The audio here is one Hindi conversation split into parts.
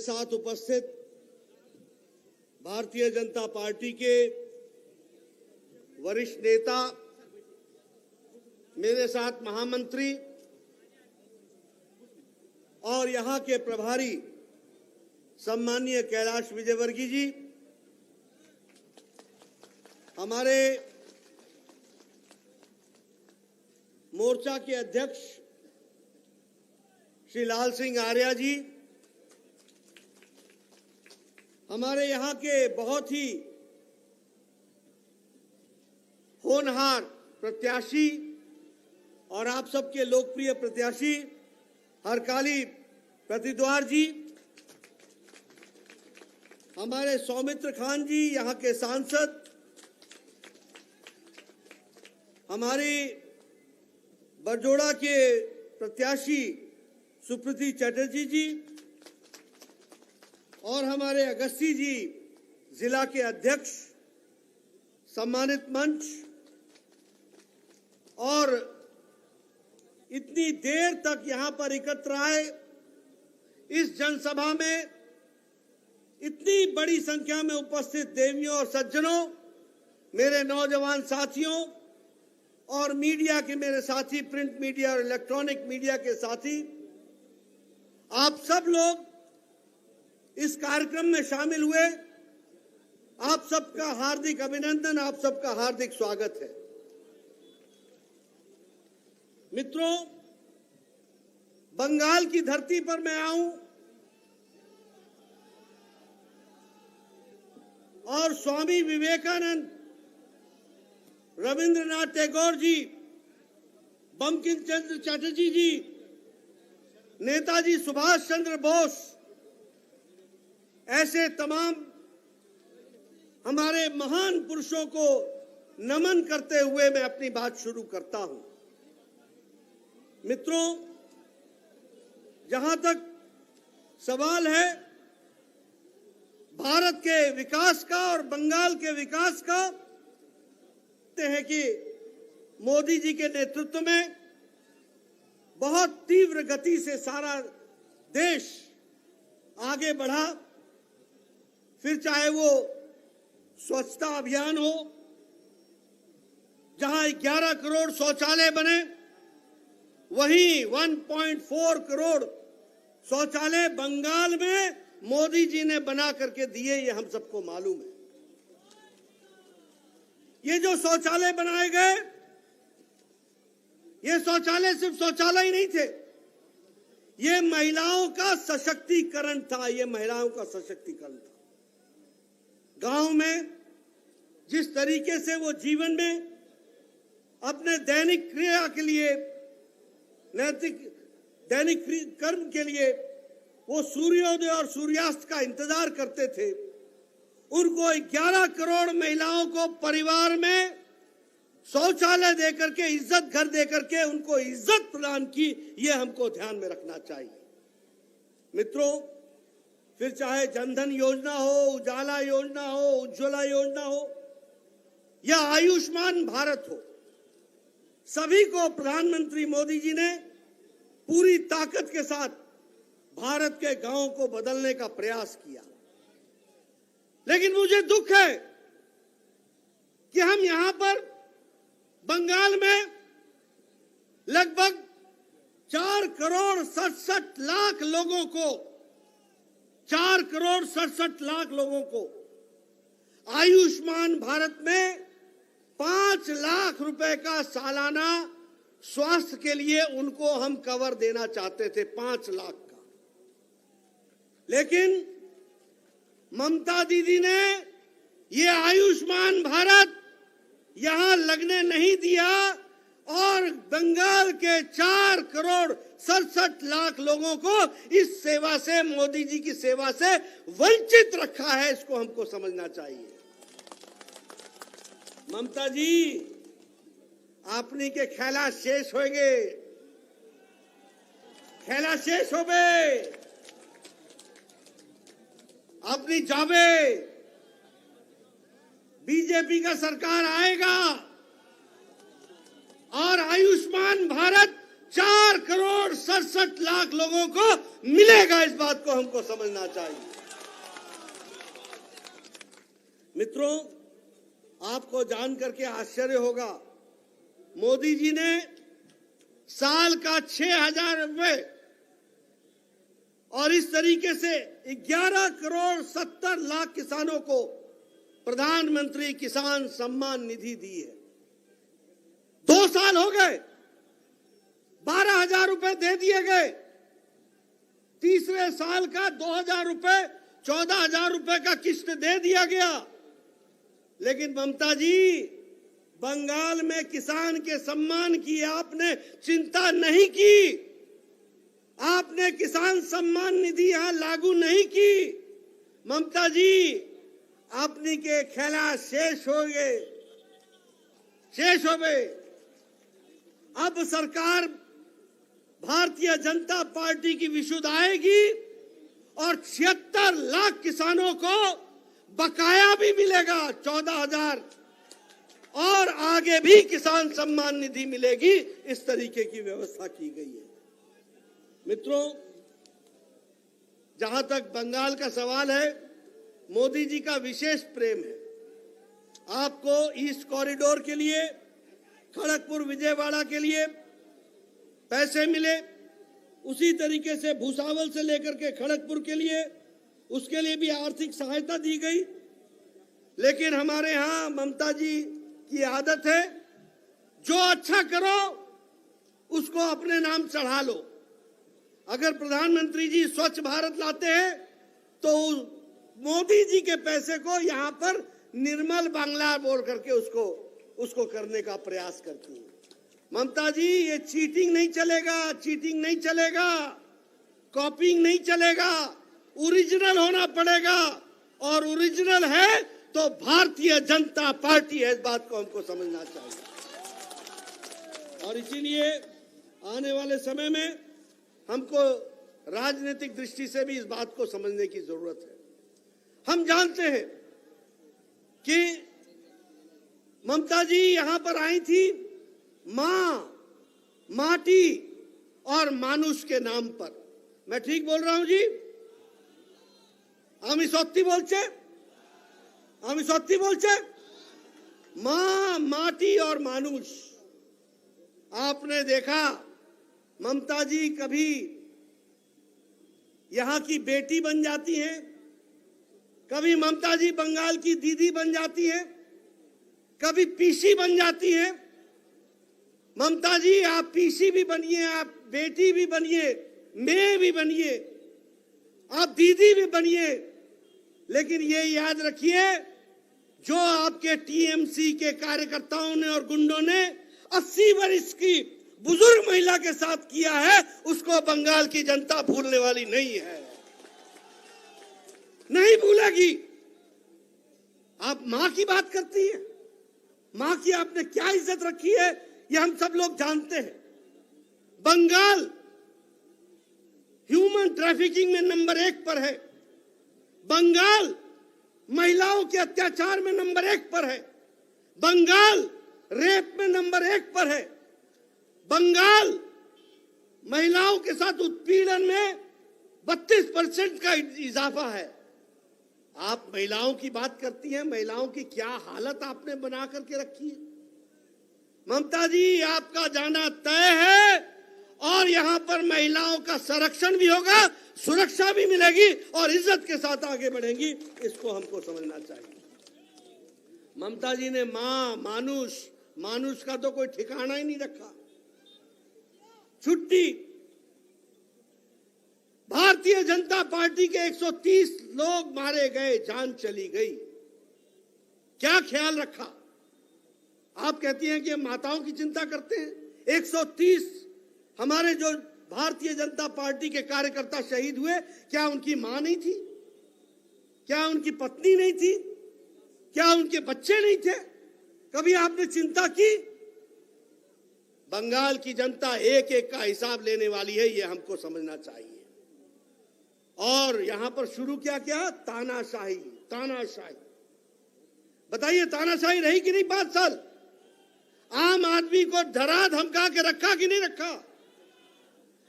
साथ उपस्थित भारतीय जनता पार्टी के वरिष्ठ नेता, मेरे साथ महामंत्री और यहां के प्रभारी सम्माननीय कैलाश विजयवर्गीय जी, हमारे मोर्चा के अध्यक्ष श्री लाल सिंह आर्या जी, हमारे यहाँ के बहुत ही होनहार प्रत्याशी और आप सबके लोकप्रिय प्रत्याशी हरकाली प्रतिद्वार जी, हमारे सौमित्र खान जी यहाँ के सांसद, हमारी बरजोड़ा के प्रत्याशी सुप्रीति चटर्जी जी और हमारे अगस्ती जी जिला के अध्यक्ष, सम्मानित मंच और इतनी देर तक यहां पर एकत्र आए इस जनसभा में इतनी बड़ी संख्या में उपस्थित देवियों और सज्जनों, मेरे नौजवान साथियों और मीडिया के मेरे साथी, प्रिंट मीडिया और इलेक्ट्रॉनिक मीडिया के साथी, आप सब लोग इस कार्यक्रम में शामिल हुए, आप सबका हार्दिक अभिनंदन, आप सबका हार्दिक स्वागत है। मित्रों, बंगाल की धरती पर मैं आऊं और स्वामी विवेकानंद, रविंद्रनाथ टैगोर जी, बंकिम चंद्र चटर्जी जी, नेताजी सुभाष चंद्र बोस, ऐसे तमाम हमारे महान पुरुषों को नमन करते हुए मैं अपनी बात शुरू करता हूं। मित्रों, जहां तक सवाल है भारत के विकास का और बंगाल के विकास का, है कि मोदी जी के नेतृत्व में बहुत तीव्र गति से सारा देश आगे बढ़ा, फिर चाहे वो स्वच्छता अभियान हो, जहां 11 करोड़ शौचालय बने, वहीं 1.4 करोड़ शौचालय बंगाल में मोदी जी ने बना करके दिए, ये हम सबको मालूम है। ये जो शौचालय बनाए गए, ये शौचालय सिर्फ शौचालय ही नहीं थे, ये महिलाओं का सशक्तिकरण था, ये महिलाओं का सशक्तिकरण था। गांव में जिस तरीके से वो जीवन में अपने दैनिक क्रिया के लिए, नैतिक दैनिक कर्म के लिए वो सूर्योदय और सूर्यास्त का इंतजार करते थे, उनको 11 करोड़ महिलाओं को परिवार में शौचालय देकर के, इज्जत घर देकर के उनको इज्जत प्रदान की, ये हमको ध्यान में रखना चाहिए। मित्रों, फिर चाहे जनधन योजना हो, उजाला योजना हो, उज्ज्वला योजना हो या आयुष्मान भारत हो, सभी को प्रधानमंत्री मोदी जी ने पूरी ताकत के साथ भारत के गांवों को बदलने का प्रयास किया। लेकिन मुझे दुख है कि हम यहां पर बंगाल में लगभग 4 करोड़ 67 लाख लोगों को, 4 करोड़ 67 लाख लोगों को आयुष्मान भारत में 5 लाख रुपए का सालाना स्वास्थ्य के लिए उनको हम कवर देना चाहते थे, 5 लाख का। लेकिन ममता दीदी ने ये आयुष्मान भारत यहां लगने नहीं दिया और बंगाल के 4 करोड़ 67 लाख लोगों को इस सेवा से, मोदी जी की सेवा से वंचित रखा है। इसको हमको समझना चाहिए। ममता जी, आपनी के खेला शेष होंगे, खेला शेष हो गए, अपनी जाबे बीजेपी का सरकार आएगा और आयुष्मान भारत 4,67,00,000 लोगों को मिलेगा। इस बात को हमको समझना चाहिए। मित्रों, आपको जान करके आश्चर्य होगा, मोदी जी ने साल का 6,000 रुपए और इस तरीके से 11,70,00,000 किसानों को प्रधानमंत्री किसान सम्मान निधि दी है। 2 साल हो गए, 12,000 रुपए दे दिए गए। तीसरे साल का 2,000 रुपए, 14,000 रुपए का किस्त दे दिया गया। लेकिन ममता जी, बंगाल में किसान के सम्मान की आपने चिंता नहीं की। आपने किसान सम्मान निधि यहां लागू नहीं की। ममता जी, आपने के खेला शेष हो गए। अब सरकार भारतीय जनता पार्टी की विशुद्ध आएगी और 76 लाख किसानों को बकाया भी मिलेगा, 14,000, और आगे भी किसान सम्मान निधि मिलेगी। इस तरीके की व्यवस्था की गई है। मित्रों, जहां तक बंगाल का सवाल है, मोदी जी का विशेष प्रेम है। आपको ईस्ट कॉरिडोर के लिए, खड़गपुर विजयवाड़ा के लिए पैसे मिले, उसी तरीके से भूसावल से लेकर के खड़गपुर के लिए, उसके लिए भी आर्थिक सहायता दी गई। लेकिन हमारे यहां ममता जी की आदत है, जो अच्छा करो उसको अपने नाम चढ़ा लो। अगर प्रधानमंत्री जी स्वच्छ भारत लाते हैं तो मोदी जी के पैसे को यहां पर निर्मल बांग्ला बोल करके उसको करने का प्रयास करती है। ममता जी, ये चीटिंग नहीं चलेगा, कॉपिंग नहीं चलेगा, ओरिजिनल होना पड़ेगा। और ओरिजिनल है तो भारतीय जनता पार्टी है। इस बात को हमको समझना चाहिए। और इसीलिए आने वाले समय में हमको राजनीतिक दृष्टि से भी इस बात को समझने की जरूरत है। हम जानते हैं कि ममता जी यहां पर आई थी मां, माटी और मानुष के नाम पर। मैं ठीक बोल रहा हूं जी? আমি সত্যি বলছে मां, माटी और मानुष। आपने देखा, ममता जी कभी यहां की बेटी बन जाती हैं, कभी ममता जी बंगाल की दीदी बन जाती हैं, कभी पीसी बन जाती हैं। ममता जी, आप पीसी भी बनिए, आप बेटी भी बनिए, मैं भी बनिए, आप दीदी भी बनिए। लेकिन ये याद रखिए, जो आपके टीएमसी के कार्यकर्ताओं ने और गुंडों ने 80 वर्ष की बुजुर्ग महिला के साथ किया है, उसको बंगाल की जनता भूलने वाली नहीं है, नहीं भूलेगी। आप मां की बात करती है, मां की आपने क्या इज्जत रखी है, ये हम सब लोग जानते हैं। बंगाल ह्यूमन ट्रैफिकिंग में नंबर 1 पर है। बंगाल महिलाओं के अत्याचार में नंबर 1 पर है। बंगाल रेप में नंबर 1 पर है। बंगाल महिलाओं के साथ उत्पीड़न में 32% का इजाफा है। आप महिलाओं की बात करती हैं, महिलाओं की क्या हालत आपने बना करके रखी है। ममता जी, आपका जाना तय है और यहां पर महिलाओं का संरक्षण भी होगा, सुरक्षा भी मिलेगी और इज्जत के साथ आगे बढ़ेंगी। इसको हमको समझना चाहिए। ममता जी ने मां, मानुष का तो कोई ठिकाना ही नहीं रखा। छुट्टी, भारतीय जनता पार्टी के 130 लोग मारे गए, जान चली गई। क्या ख्याल रखा? आप कहती हैं कि हम माताओं की चिंता करते हैं। 130 हमारे जो भारतीय जनता पार्टी के कार्यकर्ता शहीद हुए, क्या उनकी मां नहीं थी? क्या उनकी पत्नी नहीं थी? क्या उनके बच्चे नहीं थे? कभी आपने चिंता की? बंगाल की जनता एक एक का हिसाब लेने वाली है, ये हमको समझना चाहिए। और यहां पर शुरू क्या किया? तानाशाही। बताइए, तानाशाही रही कि नहीं? 5 साल आम आदमी को डरा धमका के रखा कि नहीं रखा?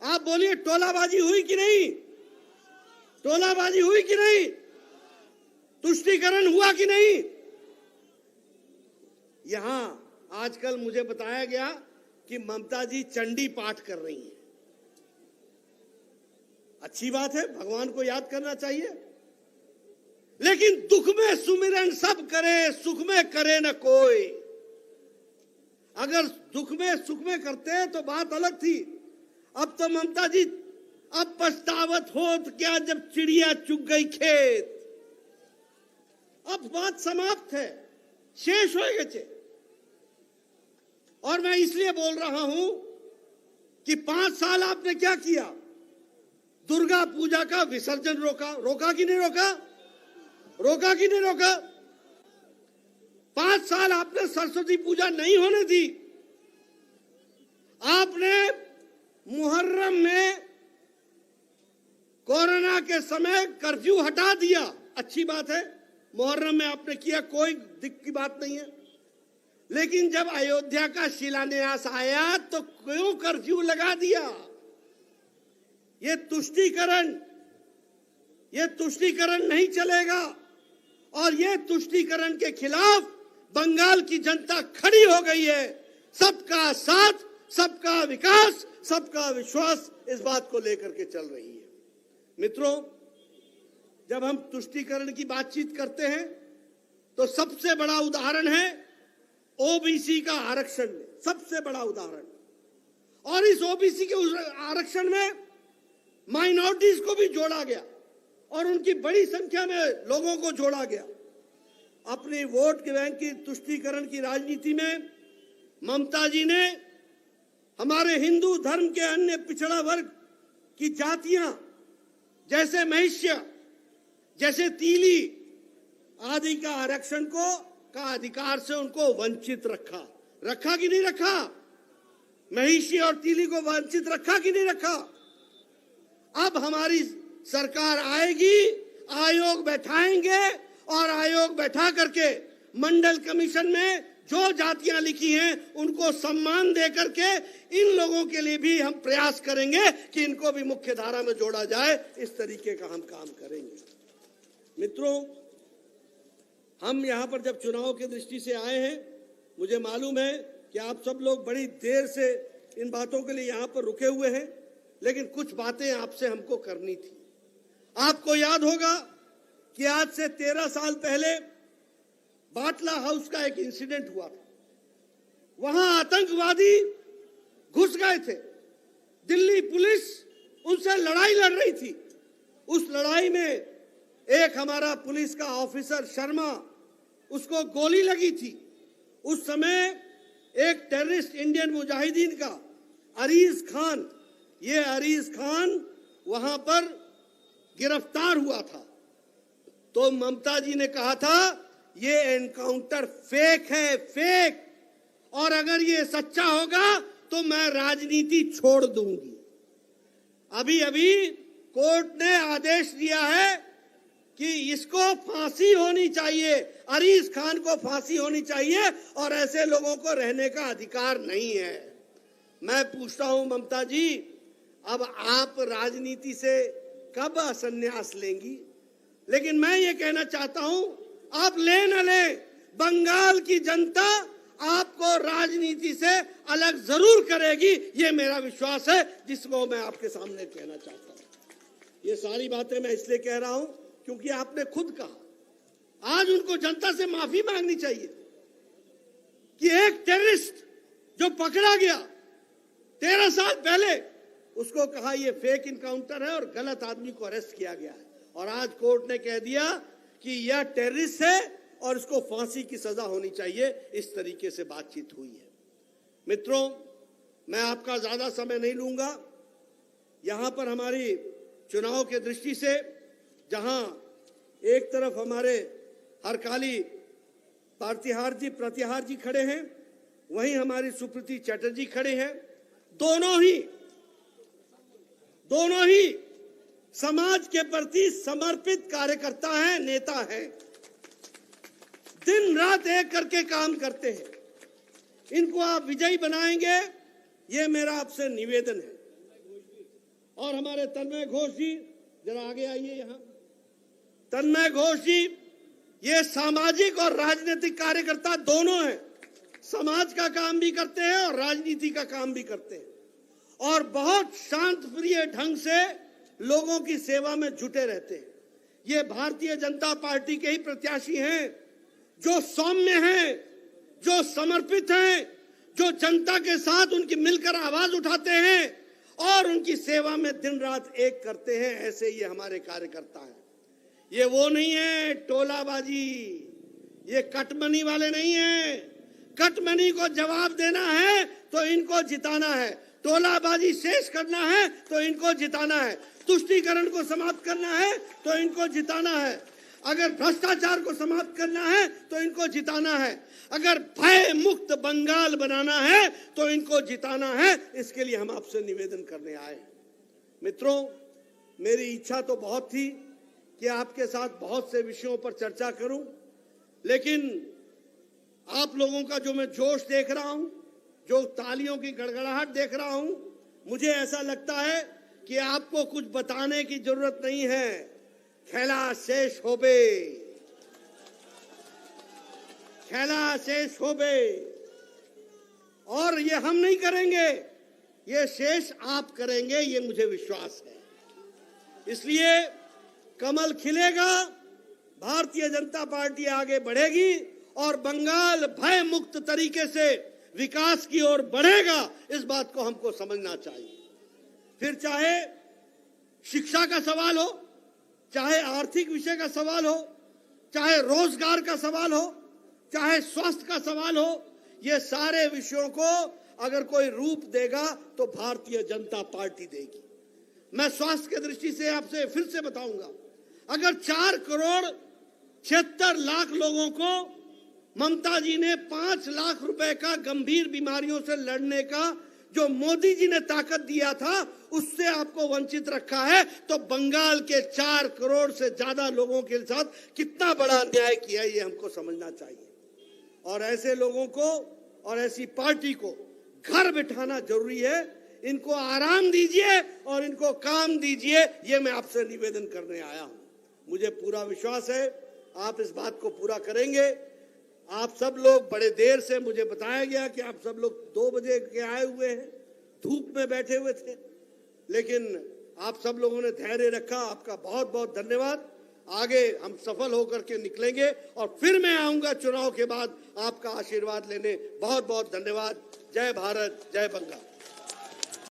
आप बोलिए टोलाबाजी हुई कि नहीं? टोलाबाजी हुई कि नहीं? तुष्टीकरण हुआ कि नहीं? यहां आजकल मुझे बताया गया कि ममता जी चंडी पाठ कर रही हैं। अच्छी बात है, भगवान को याद करना चाहिए, लेकिन दुख में सुमिरन सब करे, सुख में करे न कोई। अगर दुख में सुख में करते तो बात अलग थी। अब तो ममता जी अब पछतावत हो तो क्या जब चिड़िया चुग गई खेत। अब बात समाप्त है, शेष हो गए। और मैं इसलिए बोल रहा हूं कि 5 साल आपने क्या किया? दुर्गा पूजा का विसर्जन रोका। रोका कि नहीं रोका? रोका कि नहीं रोका? 5 साल आपने सरस्वती पूजा नहीं होने दी। आपने मुहर्रम में कोरोना के समय कर्फ्यू हटा दिया। अच्छी बात है, मुहर्रम में आपने किया, कोई दिक्कत की बात नहीं है। लेकिन जब अयोध्या का शिलान्यास आया तो क्यों कर्फ्यू लगा दिया? ये तुष्टीकरण नहीं चलेगा। और ये तुष्टीकरण के खिलाफ बंगाल की जनता खड़ी हो गई है। सबका साथ, सबका विकास, सबका विश्वास, इस बात को लेकर के चल रही है। मित्रों, जब हम तुष्टीकरण की बातचीत करते हैं तो सबसे बड़ा उदाहरण है ओबीसी का आरक्षण में, सबसे बड़ा उदाहरण। और इस ओबीसी के आरक्षण में माइनॉरिटीज को भी जोड़ा गया और उनकी बड़ी संख्या में लोगों को जोड़ा गया। अपनी वोट के बैंक की तुष्टीकरण की राजनीति में ममता जी ने हमारे हिंदू धर्म के अन्य पिछड़ा वर्ग की जातियां जैसे महिष्य, जैसे तीली आदि का आरक्षण का अधिकार से उनको वंचित रखा। रखा कि नहीं रखा? महिषी और तीली को वंचित रखा कि नहीं रखा? अब हमारी सरकार आएगी, आयोग बैठाएंगे और आयोग बैठा करके मंडल कमीशन में जो जातियां लिखी हैं उनको सम्मान दे करके इन लोगों के लिए भी हम प्रयास करेंगे कि इनको भी मुख्य धारा में जोड़ा जाए। इस तरीके का हम काम करेंगे। मित्रों, हम यहां पर जब चुनाव की दृष्टि से आए हैं, मुझे मालूम है कि आप सब लोग बड़ी देर से इन बातों के लिए यहां पर रुके हुए हैं, लेकिन कुछ बातें आपसे हमको करनी थी। आपको याद होगा कि आज से 13 साल पहले बाटला हाउस का एक इंसिडेंट हुआ था। वहां आतंकवादी घुस गए थे, दिल्ली पुलिस उनसे लड़ाई लड़ रही थी। उस लड़ाई में एक हमारा पुलिस का ऑफिसर शर्मा, उसको गोली लगी थी। उस समय एक टेररिस्ट इंडियन मुजाहिदीन का अरीज खान, ये अरीज खान वहां पर गिरफ्तार हुआ था। तो ममता जी ने कहा था ये एनकाउंटर फेक है, फेक, और अगर ये सच्चा होगा तो मैं राजनीति छोड़ दूंगी। अभी अभी कोर्ट ने आदेश दिया है कि इसको फांसी होनी चाहिए, अरीज खान को फांसी होनी चाहिए और ऐसे लोगों को रहने का अधिकार नहीं है। मैं पूछता हूं ममता जी, अब आप राजनीति से कब संन्यास लेंगी? लेकिन मैं ये कहना चाहता हूं, आप ले न ले, बंगाल की जनता आपको राजनीति से अलग जरूर करेगी, ये मेरा विश्वास है, जिसको मैं आपके सामने कहना चाहता हूं। ये सारी बातें मैं इसलिए कह रहा हूं क्योंकि आपने खुद कहा आज उनको जनता से माफी मांगनी चाहिए कि एक टेररिस्ट जो पकड़ा गया 13 साल पहले, उसको कहा यह फेक इनकाउंटर है और गलत आदमी को अरेस्ट किया गया है, और आज कोर्ट ने कह दिया कि यह टेररिस्ट है और इसको फांसी की सजा होनी चाहिए। इस तरीके से बातचीत हुई है। मित्रों, मैं आपका ज्यादा समय नहीं लूंगा। यहां पर हमारी चुनाव के दृष्टि से जहां एक तरफ हमारे हरकाली प्रतिहार जी खड़े हैं, वहीं हमारी सुप्रीति चटर्जी खड़े हैं। दोनों ही समाज के प्रति समर्पित कार्यकर्ता हैं, नेता हैं, दिन रात एक करके काम करते हैं। इनको आप विजयी बनाएंगे, ये मेरा आपसे निवेदन है। और हमारे तन्मय घोष जी, जरा आगे आइए यहाँ। तन्मय घोष जी ये सामाजिक और राजनीतिक कार्यकर्ता दोनों हैं, समाज का काम भी करते हैं और राजनीति का काम भी करते हैं, और बहुत शांत प्रिय ढंग से लोगों की सेवा में जुटे रहते हैं। ये भारतीय जनता पार्टी के ही प्रत्याशी हैं, जो सौम्य हैं, जो समर्पित हैं, जो जनता के साथ उनकी मिलकर आवाज उठाते हैं और उनकी सेवा में दिन रात एक करते हैं। ऐसे ये हमारे कार्यकर्ता हैं। ये वो नहीं है टोलाबाजी, ये कटमनी वाले नहीं है। कटमनी को जवाब देना है तो इनको जिताना है, टोलाबाजी शेष करना है तो इनको जिताना है, तुष्टीकरण को समाप्त करना है तो इनको जिताना है, अगर भ्रष्टाचार को समाप्त करना है तो इनको जिताना है, अगर भय मुक्त बंगाल बनाना है तो इनको जिताना है। इसके लिए हम आपसे निवेदन करने आए हैं। मित्रों, मेरी इच्छा तो बहुत थी कि आपके साथ बहुत से विषयों पर चर्चा करूं, लेकिन आप लोगों का जो मैं जोश देख रहा हूं, जो तालियों की गड़गड़ाहट देख रहा हूं, मुझे ऐसा लगता है कि आपको कुछ बताने की जरूरत नहीं है। खेला शेष होबे, खेला शेष होबे, और ये हम नहीं करेंगे, ये शेष आप करेंगे, ये मुझे विश्वास है। इसलिए कमल खिलेगा, भारतीय जनता पार्टी आगे बढ़ेगी और बंगाल भय मुक्त तरीके से विकास की ओर बढ़ेगा। इस बात को हमको समझना चाहिए। फिर चाहे शिक्षा का सवाल हो, चाहे आर्थिक विषय का सवाल हो, चाहे रोजगार का सवाल हो, चाहे स्वास्थ्य का सवाल हो, ये सारे विषयों को अगर कोई रूप देगा तो भारतीय जनता पार्टी देगी। मैं स्वास्थ्य की दृष्टि से आपसे फिर से बताऊंगा, अगर 4,76,00,000 लोगों को ममता जी ने 5 लाख रुपए का गंभीर बीमारियों से लड़ने का जो मोदी जी ने ताकत दिया था, उससे आपको वंचित रखा है, तो बंगाल के 4 करोड़ से ज्यादा लोगों के साथ कितना बड़ा अन्याय किया है, ये हमको समझना चाहिए। और ऐसे लोगों को और ऐसी पार्टी को घर बिठाना जरूरी है। इनको आराम दीजिए और इनको काम दीजिए, ये मैं आपसे निवेदन करने आया हूं। मुझे पूरा विश्वास है आप इस बात को पूरा करेंगे। आप सब लोग बड़े देर से, मुझे बताया गया कि आप सब लोग 2 बजे के आए हुए हैं, धूप में बैठे हुए थे, लेकिन आप सब लोगों ने धैर्य रखा। आपका बहुत बहुत धन्यवाद। आगे हम सफल होकर के निकलेंगे और फिर मैं आऊंगा चुनाव के बाद आपका आशीर्वाद लेने। बहुत बहुत धन्यवाद। जय भारत, जय बंगाल।